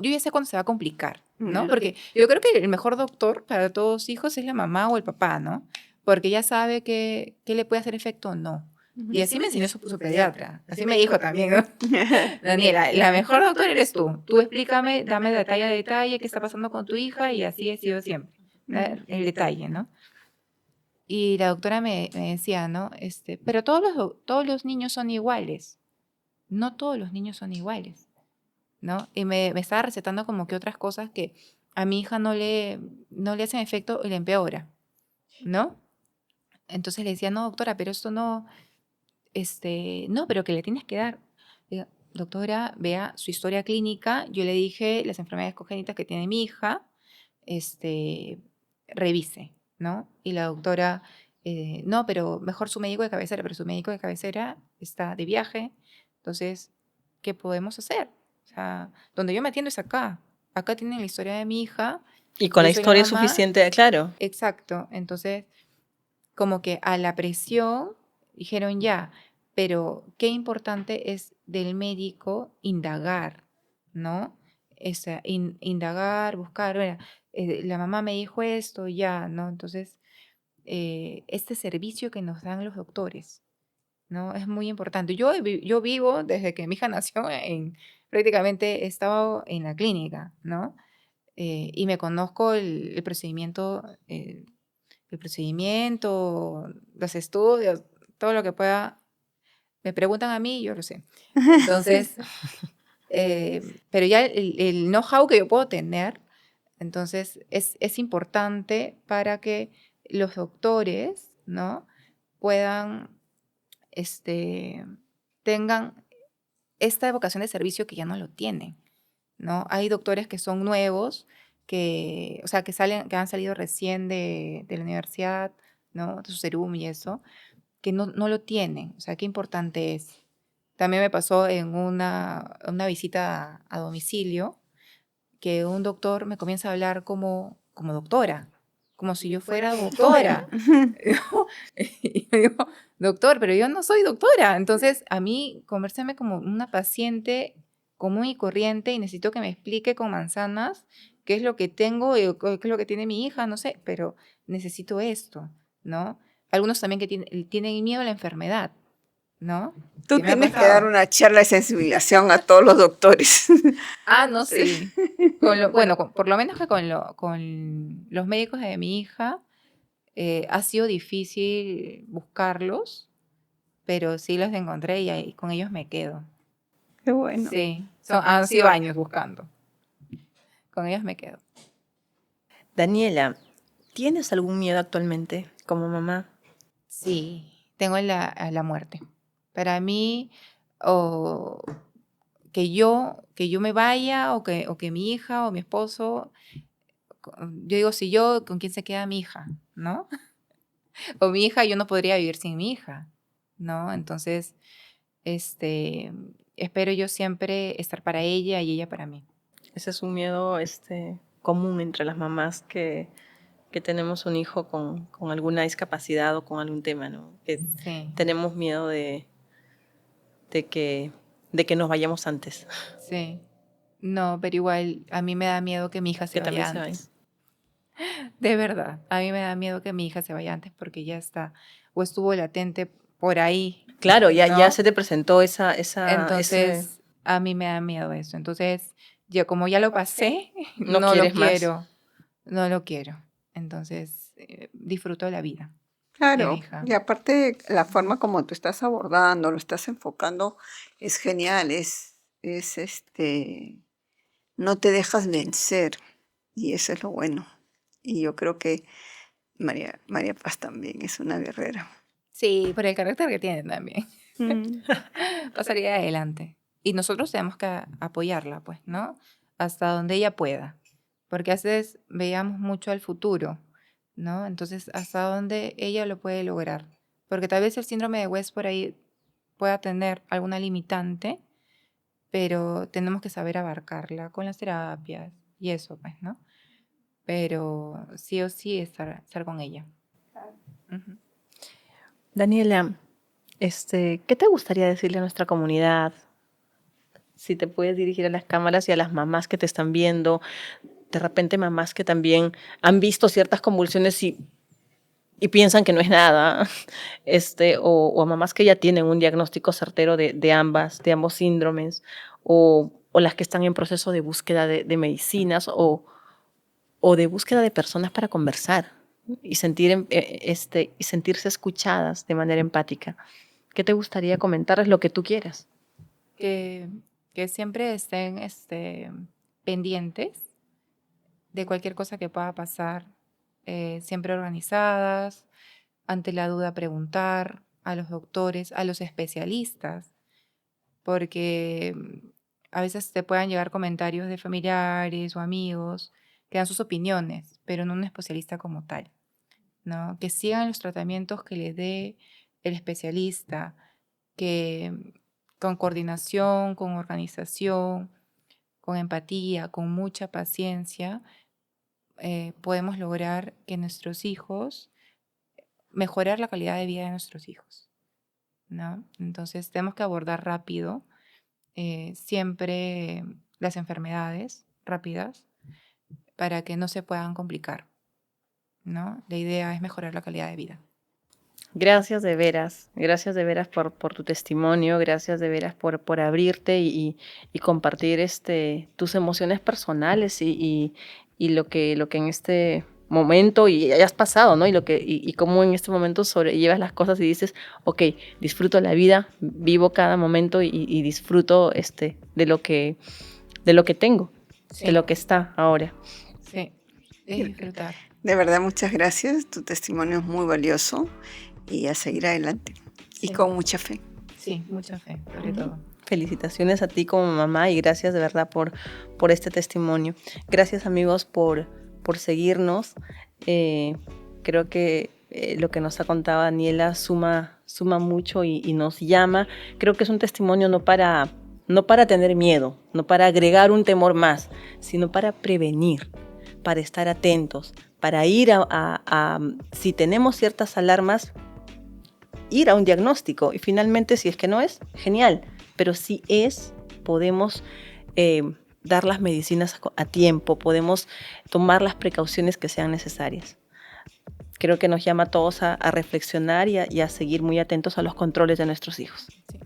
yo ya sé cuándo se va a complicar, ¿no? Ya. Porque yo creo que el mejor doctor para todos los hijos es la mamá o el papá, ¿no? Porque ya sabe qué le puede hacer efecto o no. Y así me enseñó su pediatra, así me dijo también, ¿no? Daniela, la mejor doctora eres tú. Tú explícame, dame detalle a detalle qué está pasando con tu hija y así he sido siempre. El detalle, ¿no? Y la doctora me decía, ¿no? Pero todos los niños son iguales. No todos los niños son iguales, ¿no? Y me estaba recetando como que otras cosas que a mi hija no le hacen efecto y le empeora, ¿no? Entonces le decía, no, doctora, pero esto no, pero que le tienes que dar. Digo, doctora, vea su historia clínica. Yo le dije las enfermedades congénitas que tiene mi hija, revise, ¿no? Y la doctora, no, pero mejor su médico de cabecera, pero su médico de cabecera está de viaje. Entonces, ¿qué podemos hacer? O sea, donde yo me atiendo es acá. Acá tienen la historia de mi hija. Y con Yo la soy la historia mamá. suficiente, claro. Exacto. Entonces, como que a la presión dijeron ya, pero qué importante es del médico indagar, ¿no? Indagar, buscar, bueno, la mamá me dijo esto, ya, ¿no? Entonces, este servicio que nos dan los doctores, ¿no? Es muy importante. Yo vivo desde que mi hija nació, prácticamente he estado en la clínica, ¿no? Y me conozco el procedimiento, los estudios, todo lo que pueda. Me preguntan a mí, yo lo sé. Entonces, pero ya el know-how que yo puedo tener, entonces es importante para que los doctores, ¿no? Puedan, tengan esta vocación de servicio que ya no lo tienen, ¿no? Hay doctores que son nuevos, o sea, que han salido recién de la universidad, ¿no? De su serum y eso, que no lo tienen. O sea, qué importante es. También me pasó en una visita a domicilio que un doctor me comienza a hablar como como doctora, como si yo fuera doctora. Y yo digo, doctor, pero yo no soy doctora. Entonces, a mí, conversarme como una paciente común y corriente y necesito que me explique con manzanas qué es lo que tengo y qué es lo que tiene mi hija, no sé, pero necesito esto, ¿no? Algunos también que tienen miedo a la enfermedad, ¿no? Tú Que me ha tienes que pasado. dar una charla de sensibilización a todos los doctores. Ah, no, sí. Por lo menos que con los médicos de mi hija ha sido difícil buscarlos, pero sí los encontré y con ellos me quedo. Qué bueno. Sí, han sido años buscando. Con ellos me quedo. Daniela, ¿tienes algún miedo actualmente como mamá? Sí, tengo a la muerte. Para mí, o que yo me vaya o que mi hija o mi esposo, yo digo, si yo, ¿con quién se queda mi hija? ¿No? O mi hija, yo no podría vivir sin mi hija, ¿no? Entonces, espero yo siempre estar para ella y ella para mí. Ese es un miedo común entre las mamás que tenemos un hijo con alguna discapacidad o con algún tema, ¿no? Que Sí, tenemos miedo de que nos vayamos antes. sí. No, pero igual a mí me da miedo que mi hija se Que vaya también se antes. vayan. De verdad, a mí me da miedo que mi hija se vaya antes porque ya está, o estuvo latente por ahí, Claro, ¿no? ya se te presentó ese... Entonces, a mí me da miedo eso. Entonces, yo como ya lo pasé, No no lo quieres más. quiero, no lo quiero. Entonces, disfruto de la vida de mi Claro, hija. y aparte la forma como tú estás abordando, lo estás enfocando, es genial, no te dejas vencer, y eso es lo bueno. Y yo creo que María Paz también es una guerrera. Sí, por el carácter que tiene también. Mm. Va a salir adelante. Y nosotros tenemos que apoyarla, pues, ¿no? Hasta donde ella pueda. Porque a veces veíamos mucho al futuro, ¿no? Entonces, hasta donde ella lo puede lograr. Porque tal vez el síndrome de West por ahí pueda tener alguna limitante, pero tenemos que saber abarcarla con las terapias y eso, pues, ¿no? Pero sí o sí estar con ella. Ujú. Daniela, ¿qué te gustaría decirle a nuestra comunidad? Si te puedes dirigir a las cámaras y a las mamás que te están viendo, de repente mamás que también han visto ciertas convulsiones y piensan que no es nada, o a mamás que ya tienen un diagnóstico certero de ambos síndromes, o las que están en proceso de búsqueda de medicinas o de búsqueda de personas para conversar y y sentirse escuchadas de manera empática. ¿Qué te gustaría comentarles? Lo que tú quieras. Que, que siempre estén pendientes de cualquier cosa que pueda pasar, siempre organizadas, ante la duda preguntar a los doctores, a los especialistas, porque a veces te puedan llegar comentarios de familiares o amigos que dan sus opiniones, pero no un especialista como tal, ¿no? Que sigan los tratamientos que les dé el especialista, que con coordinación, con organización, con empatía, con mucha paciencia, podemos lograr que nuestros hijos, mejorar la calidad de vida de nuestros hijos, ¿no? Entonces tenemos que abordar rápido siempre las enfermedades rápidas para que no se puedan complicar, ¿no? La idea es mejorar la calidad de vida. Gracias de veras por tu testimonio, gracias de veras por abrirte y compartir tus emociones personales y lo que en este momento y hayas pasado, ¿no? Y cómo en este momento sobrellevas las cosas y dices, ok, disfruto la vida, vivo cada momento y disfruto de lo que tengo, Sí. de lo que está ahora. Sí, es disfrutar. De verdad, muchas gracias. Tu testimonio es muy valioso y a seguir adelante. Y Sí. con mucha fe. Sí, mucha fe, sobre todo. Felicitaciones a ti como mamá y gracias de verdad por este testimonio. Gracias amigos por seguirnos. Creo que lo que nos ha contado Daniela suma mucho y nos llama. Creo que es un testimonio no para tener miedo, no para agregar un temor más, sino para prevenir para estar atentos, para ir si tenemos ciertas alarmas, ir a un diagnóstico. Y finalmente, si es que no es, genial. Pero si es, podemos dar las medicinas a tiempo, podemos tomar las precauciones que sean necesarias. Creo que nos llama a todos a reflexionar y a seguir muy atentos a los controles de nuestros hijos. Sí.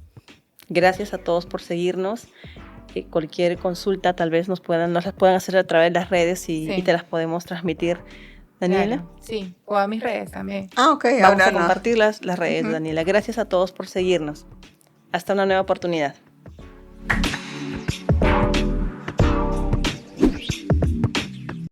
Gracias a todos por seguirnos. Cualquier consulta tal vez nos las puedan hacer a través de las redes y te las podemos transmitir. Daniela. Claro, sí, o a mis redes también. Ok, Vamos ahora a compartir las redes, Daniela. Gracias a todos por seguirnos. Hasta una nueva oportunidad.